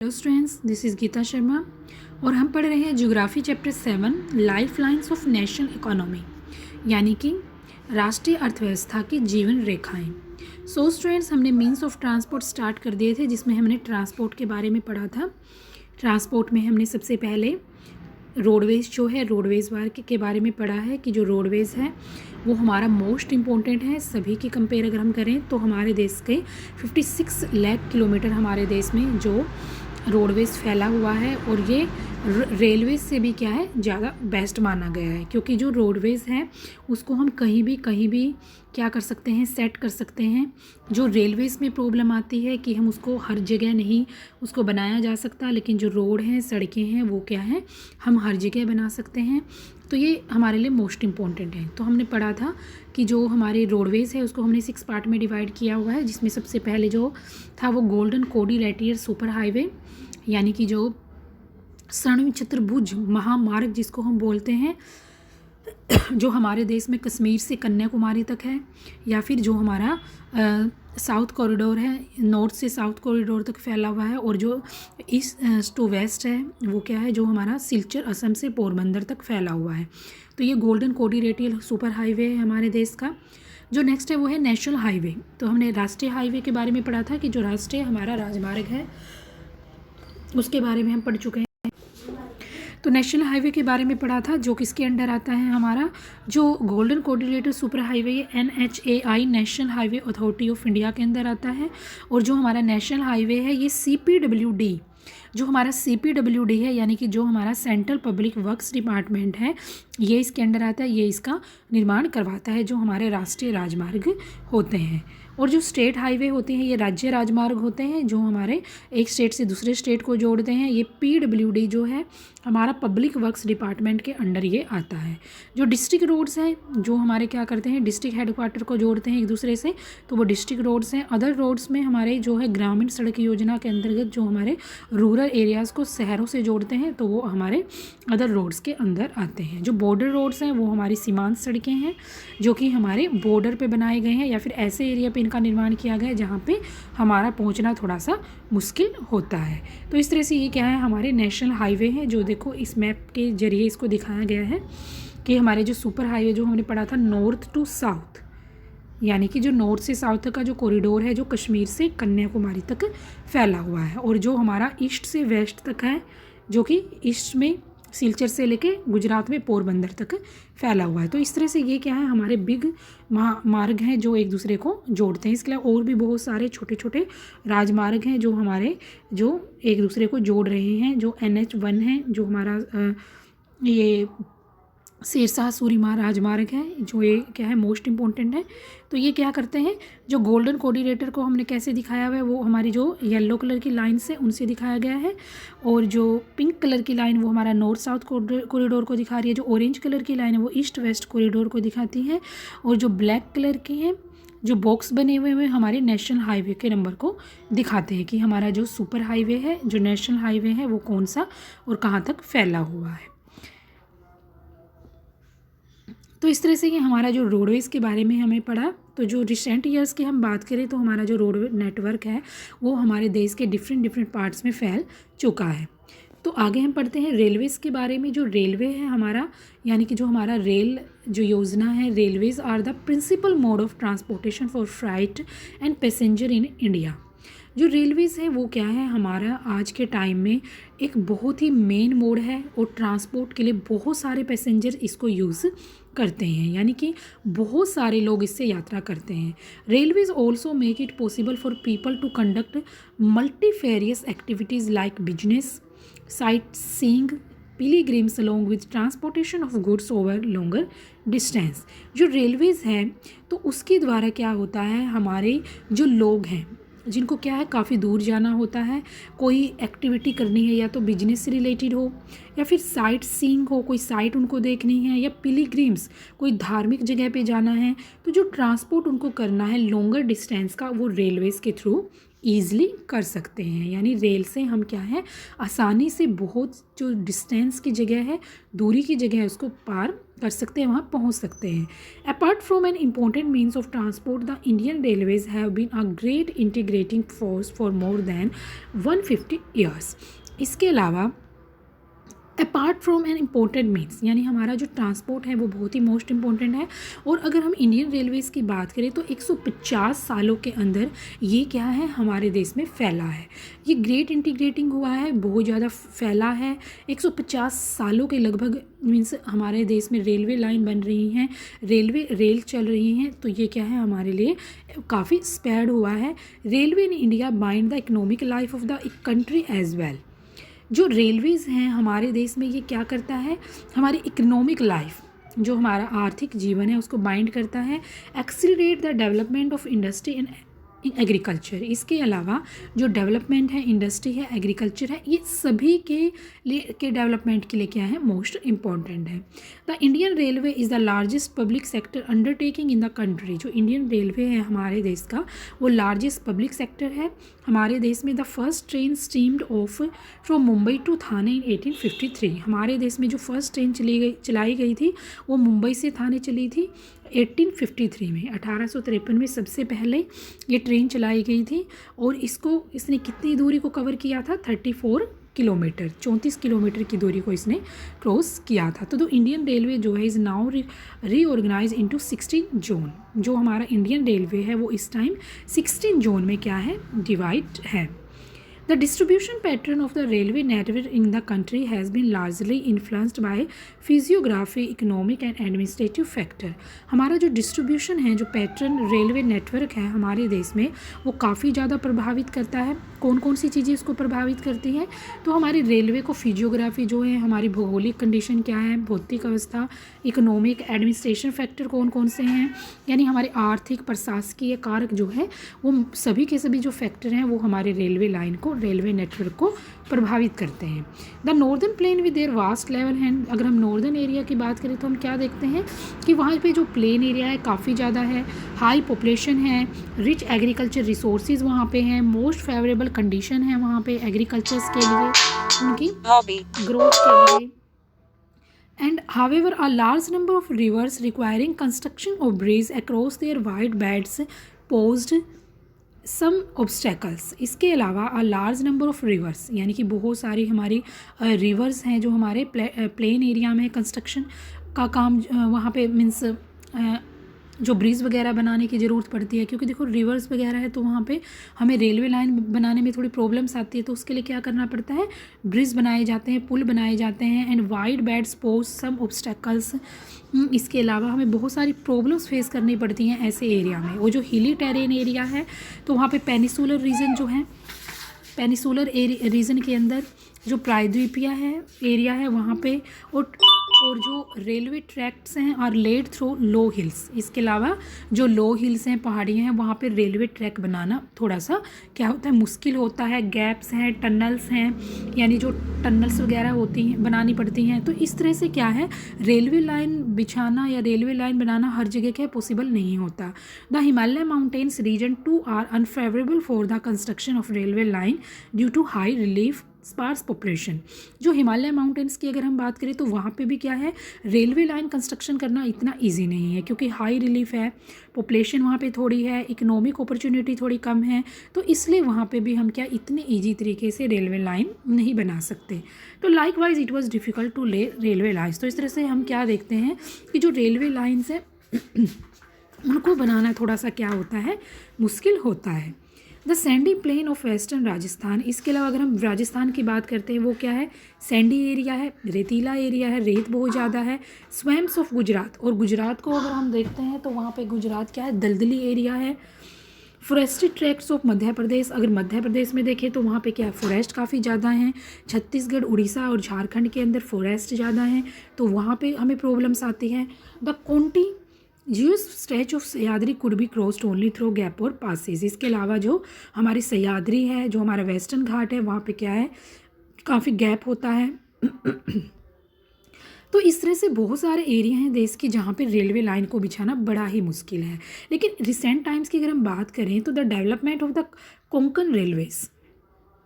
Hello students, this is Geeta Sharma और हम पढ़ रहे हैं geography chapter 7 life lines of national economy, यानी कि राष्ट्रीय अर्थव्यवस्था की जीवन रेखाएं। सो स्टूडेंट्स, हमने मीन्स ऑफ ट्रांसपोर्ट स्टार्ट कर दिए थे, जिसमें हमने ट्रांसपोर्ट के बारे में पढ़ा था। ट्रांसपोर्ट में हमने सबसे पहले रोडवेज़ जो है रोडवेज़ वर्क के बारे में पढ़ा है कि जो रोडवेज़ है वो हमारा मोस्ट इम्पॉर्टेंट है। सभी की कंपेयर अगर हम करें तो हमारे देश के 56 लाख किलोमीटर हमारे देश में जो रोडवेज़ फैला हुआ है, और ये रेलवे से भी क्या है ज़्यादा बेस्ट माना गया है, क्योंकि जो रोडवेज़ है उसको हम कहीं भी क्या कर सकते हैं, सेट कर सकते हैं। जो रेलवेज़ में प्रॉब्लम आती है कि हम उसको हर जगह नहीं उसको बनाया जा सकता, लेकिन जो रोड हैं सड़कें हैं वो क्या है हम हर जगह बना सकते हैं। तो ये हमारे लिए मोस्ट इम्पॉर्टेंट है। तो हमने पढ़ा था कि जो हमारे रोडवेज़ है उसको हमने 6 पार्ट में डिवाइड किया हुआ है, जिसमें सबसे पहले जो था वो गोल्डन कोडिलेटियर सुपर हाईवे, यानी कि जो स्वर्णिम चतुर्भुज महामार्ग जिसको हम बोलते हैं, जो हमारे देश में कश्मीर से कन्याकुमारी तक है, या फिर जो हमारा साउथ कॉरिडोर है, नॉर्थ से साउथ कॉरिडोर तक फैला हुआ है, और जो ईस्ट टू वेस्ट है वो क्या है जो हमारा सिलचर असम से पोरबंदर तक फैला हुआ है। तो ये गोल्डन कोडिलेटियर सुपर हाईवे है हमारे देश का। जो नेक्स्ट है वो है नेशनल हाईवे। तो हमने राष्ट्रीय हाईवे के बारे में पढ़ा था कि जो राष्ट्रीय हमारा राजमार्ग है उसके बारे में हम पढ़ चुके हैं। तो नेशनल हाईवे के बारे में पढ़ा था, जो किसके अंडर आता है हमारा जो गोल्डन कोऑर्डिनेटर सुपर हाईवे, ये NHAI national highway authority of India के अंदर आता है। और जो हमारा नेशनल हाईवे है ये CPWD, जो हमारा CPWD है यानी कि जो हमारा सेंट्रल पब्लिक वर्क्स डिपार्टमेंट है, ये इसके अंडर आता है। ये इसका निर्माण करवाता है जो हमारे राष्ट्रीय राजमार्ग होते हैं। और जो स्टेट हाईवे होते हैं ये राज्य राजमार्ग होते हैं, जो हमारे एक स्टेट से दूसरे स्टेट को जोड़ते हैं। ये PWD जो है हमारा पब्लिक वर्क्स डिपार्टमेंट के अंडर ये आता है। जो डिस्ट्रिक्ट रोड्स हैं जो हमारे क्या करते हैं डिस्ट्रिक्ट हेडक्वार्टर को जोड़ते हैं एक दूसरे से, तो वो डिस्ट्रिक्ट रोड्स हैं। अदर रोड्स में हमारे जो है ग्रामीण सड़क योजना के अंतर्गत जो हमारे रूरल एरियाज़ को शहरों से जोड़ते हैं, तो वो हमारे अदर रोड्स के अंदर आते हैं। जो बॉर्डर रोड्स हैं वो हमारी सीमांत सड़कें हैं, जो कि हमारे बॉर्डर पे बनाए गए हैं या फिर ऐसे एरिया पे इनका निर्माण किया गया है जहाँ पे हमारा पहुँचना थोड़ा सा मुश्किल होता है। तो इस तरह से ये क्या है हमारे नेशनल हाईवे हैं, जो देखो इस मैप के जरिए इसको दिखाया गया है कि हमारे जो सुपर हाईवे जो हमने पढ़ा था नॉर्थ टू साउथ, यानी कि जो नॉर्थ से साउथ तक का जो कॉरिडोर है जो कश्मीर से कन्याकुमारी तक फैला हुआ है, और जो हमारा ईस्ट से वेस्ट तक है जो कि ईस्ट में सिलचर से लेके गुजरात में पोरबंदर तक फैला हुआ है। तो इस तरह से ये क्या है हमारे बिग मार्ग हैं जो एक दूसरे को जोड़ते हैं। इसके अलावा और भी बहुत सारे छोटे छोटे राजमार्ग हैं जो हमारे जो एक दूसरे को जोड़ रहे हैं। जो NH1 है जो हमारा ये सिरसा सूरीमा राजमार्ग है, जो ये क्या है मोस्ट इम्पॉर्टेंट है। तो ये क्या करते हैं जो गोल्डन कोऑर्डिनेटर को हमने कैसे दिखाया हुआ है वो हमारी जो येलो कलर की लाइन से उनसे दिखाया गया है, और जो पिंक कलर की लाइन वो हमारा नॉर्थ साउथ कॉरिडोर को दिखा रही है। जो ऑरेंज कलर की लाइन है वो ईस्ट वेस्ट कॉरिडोर को दिखाती है, और जो ब्लैक कलर की है जो बॉक्स बने हुए हमारे नेशनल हाईवे के नंबर को दिखाते हैं कि हमारा जो सुपर हाईवे है जो नेशनल हाईवे है वो कौन सा और कहाँ तक फैला हुआ है। तो इस तरह से ये हमारा जो रोडवेज़ के बारे में हमें पढ़ा। तो जो रिसेंट ईयर्स की हम बात करें तो हमारा जो रोड नेटवर्क है वो हमारे देश के डिफरेंट पार्ट्स में फैल चुका है। तो आगे हम पढ़ते हैं रेलवेज़ के बारे में। जो रेलवे है हमारा यानी कि जो हमारा रेल जो योजना है, railways are the principal mode of transportation for freight and passenger in India. जो रेलवेज़ है वो क्या है हमारा आज के टाइम में एक बहुत ही मेन मोड है, और ट्रांसपोर्ट के लिए बहुत सारे पैसेंजर इसको यूज़ करते हैं, यानी कि बहुत सारे लोग इससे यात्रा करते हैं। Railways also make it possible for people to conduct multifarious activities like business, sightseeing, pilgrims along with transportation of goods over longer distance। जो रेलवेज़ है तो उसके द्वारा क्या होता है हमारे जो लोग हैं जिनको क्या है काफ़ी दूर जाना होता है, कोई एक्टिविटी करनी है या तो बिजनेस से रिलेटेड हो या फिर साइट सीइंग हो, कोई साइट उनको देखनी है, या पिलीग्रिम्स कोई धार्मिक जगह पे जाना है, तो जो ट्रांसपोर्ट उनको करना है लॉन्गर डिस्टेंस का वो रेलवेज़ के थ्रू ईज़िली कर सकते हैं। यानी रेल से हम क्या है आसानी से बहुत जो डिस्टेंस की जगह है दूरी की जगह है उसको पार कर सकते हैं, वहाँ पहुँच सकते हैं। Apart from an important means of transport, the Indian railways have been a great integrating force for more than 150 years. इसके अलावा apart from an important means यानी हमारा जो ट्रांसपोर्ट है वो बहुत ही मोस्ट इम्पोर्टेंट है। और अगर हम इंडियन रेलवेज़ की बात करें तो 150 सालों के अंदर ये क्या है, हमारे देश में फैला है। ये ग्रेट इंटीग्रेटिंग हुआ है, बहुत ज़्यादा फैला है। 150 सालों के लगभग मीन्स हमारे देश में रेलवे लाइन बन रही हैं, रेल चल रही हैं, तो ये क्या है, हमारे लिए काफ़ी स्प्रेड हुआ है। Railway in India bind the economic life of the country as well. जो रेलवेज़ हैं हमारे देश में, ये क्या करता है, हमारी इकोनॉमिक लाइफ, जो हमारा आर्थिक जीवन है उसको बाइंड करता है। Accelerate the development of industry in agriculture. इसके अलावा जो डेवलपमेंट है, इंडस्ट्री है, एग्रीकल्चर है, ये सभी के लिए के डेवलपमेंट के लिए क्या है, मोस्ट इम्पॉर्टेंट है। The Indian railway is the largest public sector undertaking in the country. जो इंडियन रेलवे है हमारे देश का, वो लार्जेस्ट पब्लिक सेक्टर है हमारे देश में। The first train steamed off from Mumbai to Thane in 1853। हमारे देश में जो फर्स्ट ट्रेन चलाई गई थी वो मुंबई से थाने चली थी 1853 में। 1853 में सबसे पहले ये ट्रेन चलाई गई थी और इसने कितनी दूरी को कवर किया था, 34 किलोमीटर, 34 किलोमीटर की दूरी को इसने क्रॉस किया था। तो इंडियन रेलवे जो है is now reorganise into 16 zone. जो हमारा इंडियन रेलवे है वो इस टाइम 16 जोन में क्या है, डिवाइड है। The distribution pattern of the railway network in the country has been largely influenced by physiography, economic and administrative factor। हमारा जो डिस्ट्रीब्यूशन है, जो पैटर्न रेलवे नेटवर्क है हमारे देश में, वो काफ़ी ज़्यादा प्रभावित करता है। कौन कौन सी चीज़ें इसको प्रभावित करती हैं, तो हमारी रेलवे को फिजियोग्राफी जो है, हमारी भौगोलिक कंडीशन क्या है, भौतिक अवस्था, इकोनॉमिक, एडमिनिस्ट्रेशन फैक्टर कौन कौन से हैं, यानी हमारे आर्थिक प्रशासकीय कारक जो है वो सभी के सभी जो फैक्टर हैं वो हमारे रेलवे लाइन को, रेलवे नेटवर्क को प्रभावित करते हैं। The northern plain with their vast level hand. अगर हम नॉर्दर्न एरिया की बात करें तो हम क्या देखते हैं कि वहाँ पे जो प्लेन एरिया है काफ़ी ज़्यादा है, हाई पॉपुलेशन है, रिच एग्रीकल्चर रिसोर्सेज वहाँ पे हैं, मोस्ट फेवरेबल कंडीशन है वहाँ पे एग्रीकल्चर्स के लिए, उनकी ग्रोथ के लिए। And however, a large number of rivers requiring construction of bridges across their wide beds posed some obstacles। इसके अलावा a large number of rivers यानी कि बहुत सारी हमारी रिवर्स हैं जो हमारे प्लेन एरिया में कंस्ट्रक्शन का काम वहाँ पे मीन्स जो ब्रिज वगैरह बनाने की ज़रूरत पड़ती है, क्योंकि देखो रिवर्स वगैरह है तो वहाँ पे हमें रेलवे लाइन बनाने में थोड़ी प्रॉब्लम्स आती है, तो उसके लिए क्या करना पड़ता है, ब्रिज बनाए जाते हैं, पुल बनाए जाते हैं। And wide beds pose some obstacles. इसके अलावा हमें बहुत सारी प्रॉब्लम्स फेस करनी पड़ती हैं ऐसे एरिया में। वो जो हिली टेरेन एरिया है तो वहाँ पे पेनिसुलर रीजन जो है, पेनिसुलर रीजन के अंदर जो प्रायद्वीपीय है एरिया है वहाँ पे, और जो रेलवे ट्रैक्स हैं और लेड थ्रू लो हिल्स। इसके अलावा जो लो हिल्स हैं, पहाड़ियाँ हैं, वहाँ पे रेलवे ट्रैक बनाना थोड़ा सा क्या होता है, मुश्किल होता है। गैप्स हैं, टनल्स हैं, यानी जो टनल्स वगैरह होती हैं बनानी पड़ती हैं। तो इस तरह से क्या है, रेलवे लाइन बिछाना या रेलवे लाइन बनाना हर जगह क्या पॉसिबल नहीं होता। The Himalaya mountains region too are unfavourable for the construction of railway line due to high relief sparse population. जो हिमालय माउंटेन्स की अगर हम बात करें तो वहाँ पे भी क्या है, रेलवे लाइन कंस्ट्रक्शन करना इतना इजी नहीं है, क्योंकि हाई रिलीफ है, पॉपुलेशन वहाँ पे थोड़ी है, इकोनॉमिक अपॉर्चुनिटी थोड़ी कम है, तो इसलिए वहाँ पे भी हम क्या इतने इजी तरीके से रेलवे लाइन नहीं बना सकते। तो likewise it was difficult to lay railway lines. तो इस तरह से हम क्या देखते हैं कि जो रेलवे लाइन्स है उनको बनाना थोड़ा सा क्या होता है, मुश्किल होता है। The sandy plain of western Rajasthan. इसके अलावा अगर हम राजस्थान की बात करते हैं वो क्या है, सैंडी एरिया है, रेतीला एरिया है, रेत बहुत ज़्यादा है। स्वैम्स ऑफ गुजरात, और गुजरात को अगर हम देखते हैं तो वहाँ पे गुजरात क्या है, दलदली एरिया है। Forestry tracts of Madhya Pradesh, अगर मध्य प्रदेश में देखें तो वहाँ पे क्या है, फॉरेस्ट काफ़ी ज़्यादा हैं। छत्तीसगढ़, उड़ीसा और झारखंड के अंदर फॉरेस्ट ज़्यादा हैं, तो वहाँ पे हमें प्रॉब्लम्स आती हैं। The Conti Jio stretch of Sahyadri could be crossed only through gap और पासेज। इसके अलावा जो हमारी सह्याद्री है, जो हमारा वेस्टर्न घाट है, वहाँ पे क्या है, काफ़ी गैप होता है। तो इस तरह से बहुत सारे एरिया हैं देश के जहाँ पे रेलवे लाइन को बिछाना बड़ा ही मुश्किल है। लेकिन रिसेंट टाइम्स की अगर हम बात करें तो the development of the Konkan railways,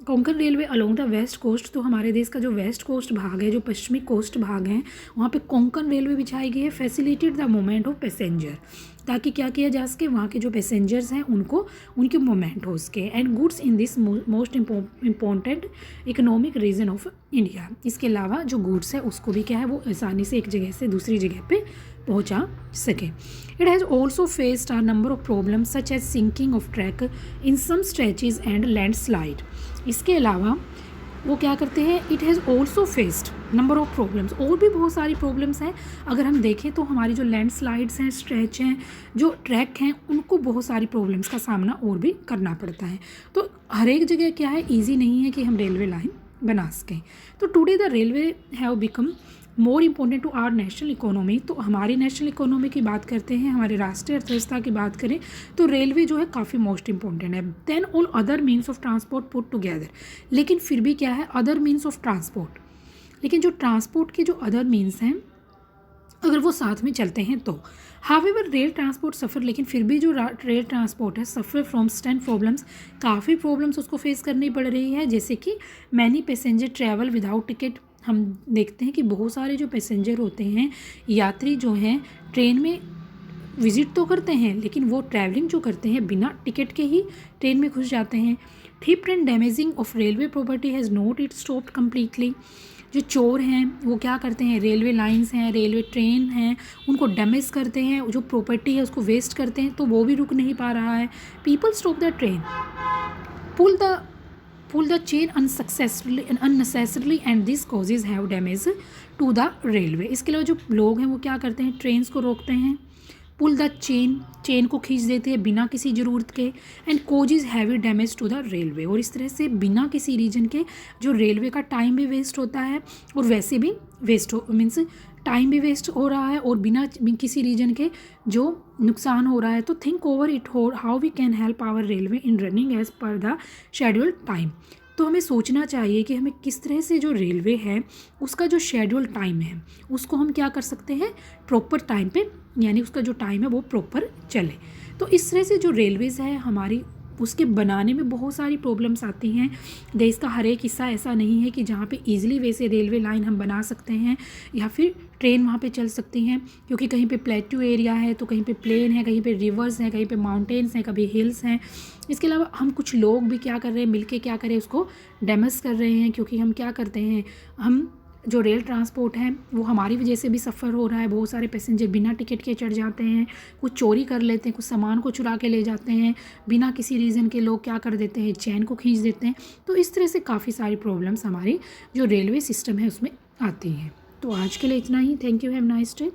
Konkan railway along the west coast, तो हमारे देश का जो वेस्ट कोस्ट भाग है, जो पश्चिमी कोस्ट भाग है, वहाँ पे कोंकण रेलवे बिछाई गई है। Facilitate the movement of passenger, ताकि क्या किया जा सके, वहाँ के जो पैसेंजर्स हैं उनको उनके मूवमेंट हो सके। And goods in this most important economic region of India, इसके अलावा जो गुड्स है उसको भी क्या है वो आसानी से एक जगह से दूसरी जगह पे पहुंचा सके। It has also faced a number of problems such as sinking of track in some stretches and landslide. इसके अलावा वो क्या करते हैं, it has also faced number of problems, और भी बहुत सारी प्रॉब्लम्स हैं। अगर हम देखें तो हमारी जो लैंडस्लाइड्स हैं, स्ट्रेच हैं, जो ट्रैक हैं, उनको बहुत सारी प्रॉब्लम्स का सामना और भी करना पड़ता है। तो हर एक जगह क्या है, ईजी नहीं है कि हम रेलवे लाइन बना सकें। तो today the railway have become more important to our national economy. तो हमारी नेशनल इकोनॉमी की बात करते हैं, हमारे राष्ट्रीय अर्थव्यवस्था की बात करें तो रेलवे जो है काफ़ी मोस्ट इम्पोर्टेंट है than all other means of transport put together. लेकिन फिर भी क्या है, अदर मीन्स ऑफ ट्रांसपोर्ट, लेकिन जो ट्रांसपोर्ट के जो अदर मीन्स हैं अगर वो साथ में चलते हैं तो हावेवर रेल ट्रांसपोर्ट सफ़र, लेकिन फिर भी जो रेल ट्रांसपोर्ट है सफ़र फ्रॉम स्टैंड प्रॉब्लम्स, काफ़ी प्रॉब्लम्स उसको फेस करनी पड़ रही है। जैसे कि many passenger travel without ticket, हम देखते हैं कि बहुत सारे जो पैसेंजर होते हैं, यात्री जो हैं, ट्रेन में विज़िट तो करते हैं लेकिन वो ट्रैवलिंग जो करते हैं बिना टिकट के ही ट्रेन में घुस जाते हैं। Theft and damaging of railway property has not it stopped completely. जो चोर हैं वो क्या करते हैं, रेलवे लाइंस हैं, रेलवे ट्रेन हैं, उनको डैमेज करते हैं, जो प्रॉपर्टी है उसको वेस्ट करते हैं, तो वो भी रुक नहीं पा रहा है। People stop the train, pull the chain unnecessarily and these causes have damage to the railway। इसके अलावा जो लोग हैं वो क्या करते हैं, ट्रेन्स को रोकते हैं, पुल द चेन को खींच देते हैं बिना किसी ज़रूरत के, and causes heavy damage to the railway. और इस तरह से बिना किसी रीजन के जो रेलवे का टाइम भी वेस्ट होता है और वैसे भी वेस्ट हो मीन्स टाइम भी वेस्ट हो रहा है और बिना किसी रीजन के जो नुकसान हो रहा है। तो think over it how we can help our railway in running as per the schedule time. तो हमें सोचना चाहिए कि हमें किस तरह से जो रेलवे है उसका जो शेड्यूल टाइम है उसको हम क्या कर सकते हैं, प्रॉपर टाइम पे, यानी उसका जो टाइम है वो प्रॉपर चले। तो इस तरह से जो रेलवेज़ है हमारी, उसके बनाने में बहुत सारी प्रॉब्लम्स आती हैं। देश का हर एक हिस्सा ऐसा नहीं है कि जहाँ पे इजीली वैसे रेलवे लाइन हम बना सकते हैं या फिर ट्रेन वहाँ पे चल सकती हैं, क्योंकि कहीं पे प्लेट्यू एरिया है तो कहीं पे प्लेन है, कहीं पे रिवर्स हैं, कहीं पे माउंटेन्स हैं, कभी हिल्स हैं। इसके अलावा हम कुछ लोग भी क्या कर रहे हैं, मिलके क्या करें, उसको डैमेज कर रहे हैं, क्योंकि हम क्या करते हैं, हम जो रेल ट्रांसपोर्ट है वो हमारी वजह से भी सफ़र हो रहा है। बहुत सारे पैसेंजर बिना टिकट के चढ़ जाते हैं, कुछ चोरी कर लेते हैं, कुछ सामान को चुरा के ले जाते हैं, बिना किसी रीज़न के लोग क्या कर देते हैं, चैन को खींच देते हैं। तो इस तरह से काफ़ी सारी प्रॉब्लम्स हमारी जो रेलवे सिस्टम है उसमें आती हैं। तो आज के लिए इतना ही। Thank you, have nice day.